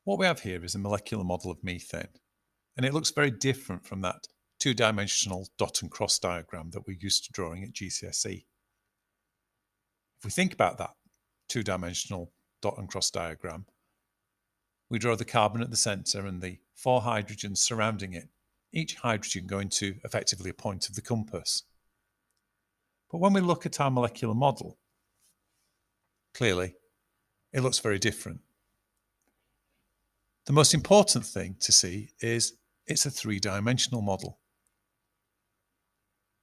What we have here is a molecular model of methane, and it looks very different from that two-dimensional dot and cross diagram that we're used to drawing at GCSE. If we think about that two-dimensional dot and cross diagram, we draw the carbon at the centre and the 4 hydrogens surrounding it, each hydrogen going to effectively a point of the compass. But when we look at our molecular model, clearly it looks very different. The most important thing to see is it's a 3-dimensional model.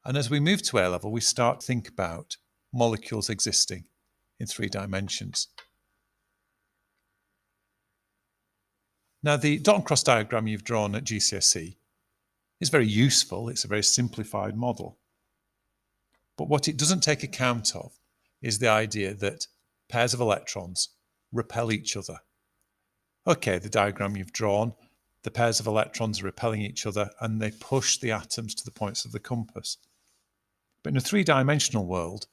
And as we move to A level, we start to think about molecules existing in 3 dimensions. Now, the dot and cross diagram you've drawn at GCSE is very useful. It's a very simplified model. But what it doesn't take account of is the idea that pairs of electrons repel each other. Okay, the diagram you've drawn, the pairs of electrons are repelling each other and they push the atoms to the points of the compass. But in a 3-dimensional world,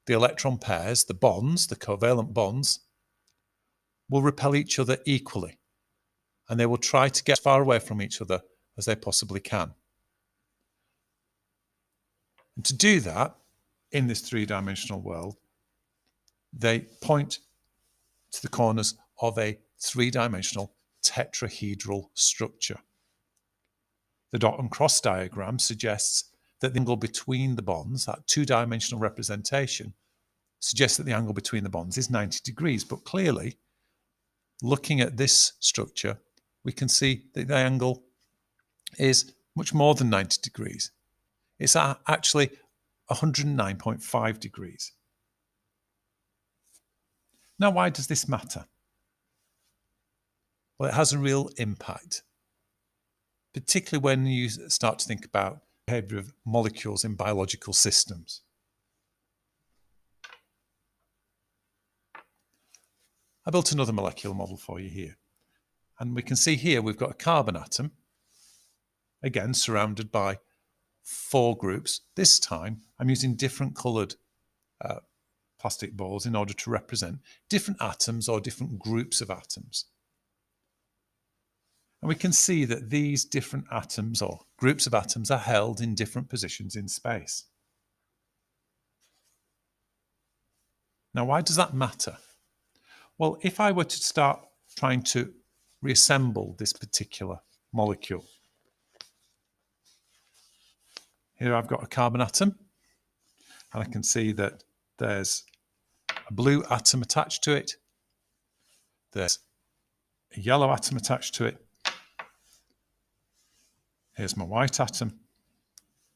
the electron pairs, the bonds, the covalent bonds, will repel each other equally, and they will try to get as far away from each other as they possibly can. And to do that, in this 3-dimensional world, they point to the corners of a 3-dimensional tetrahedral structure. The dot and cross diagram suggests that the angle between the bonds, that 2-dimensional representation, suggests that the angle between the bonds is 90 degrees. But clearly, looking at this structure, we can see that the angle is much more than 90 degrees. It's actually 109.5 degrees. Now, why does this matter? Well, it has a real impact, particularly when you start to think about the behavior of molecules in biological systems. I built another molecular model for you here. And we can see here we've got a carbon atom, again surrounded by 4 groups. This time I'm using different coloured plastic balls in order to represent different atoms or different groups of atoms. And we can see that these different atoms or groups of atoms are held in different positions in space. Now, why does that matter? Well, if I were to start trying to reassemble this particular molecule, here I've got a carbon atom, and I can see that there's a blue atom attached to it, there's a yellow atom attached to it, here's my white atom,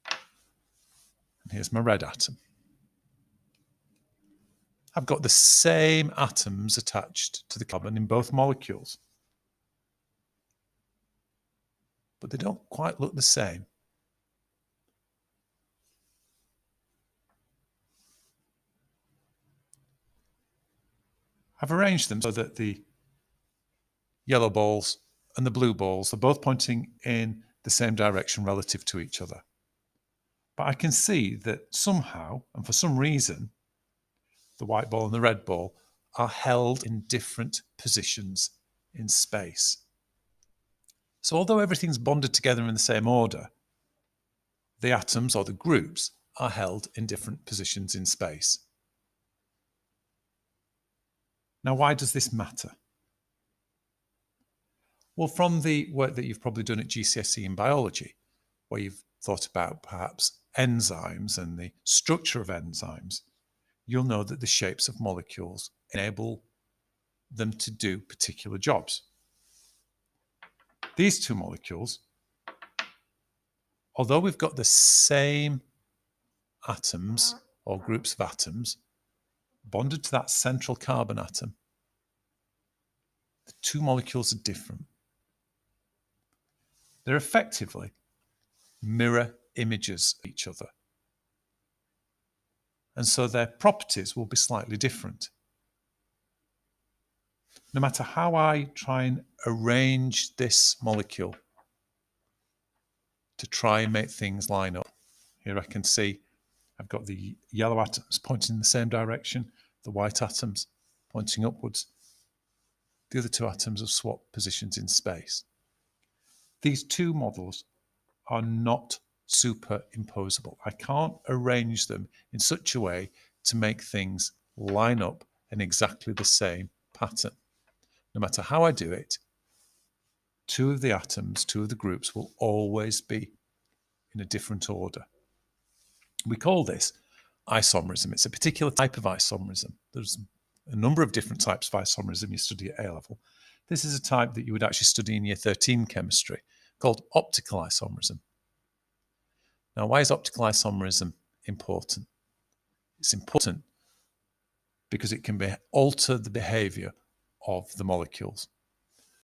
and here's my red atom. I've got the same atoms attached to the carbon in both molecules, but they don't quite look the same. I've arranged them so that the yellow balls and the blue balls are both pointing in the same direction relative to each other. But I can see that somehow, and for some reason, the white ball and the red ball are held in different positions in space. So although everything's bonded together in the same order, the atoms or the groups are held in different positions in space. Now, why does this matter? Well, from the work that you've probably done at GCSE in biology, where you've thought about perhaps enzymes and the structure of enzymes, you'll know that the shapes of molecules enable them to do particular jobs. These 2 molecules, although we've got the same atoms or groups of atoms bonded to that central carbon atom, the 2 molecules are different. They're effectively mirror images of each other. And so their properties will be slightly different. No matter how I try and arrange this molecule to try and make things line up, here I can see I've got the yellow atoms pointing in the same direction, the white atoms pointing upwards. the other two atoms have swapped positions in space. These two models are not superimposable. I can't arrange them in such a way to make things line up in exactly the same pattern. No matter how I do it, two of the atoms, two of the groups will always be in a different order. We call this isomerism. It's a particular type of isomerism. There's a number of different types of isomerism you study at A level. This is a type that you would actually study in year 13 chemistry, called optical isomerism. Now, why is optical isomerism important? It's important because it can alter the behavior of the molecules.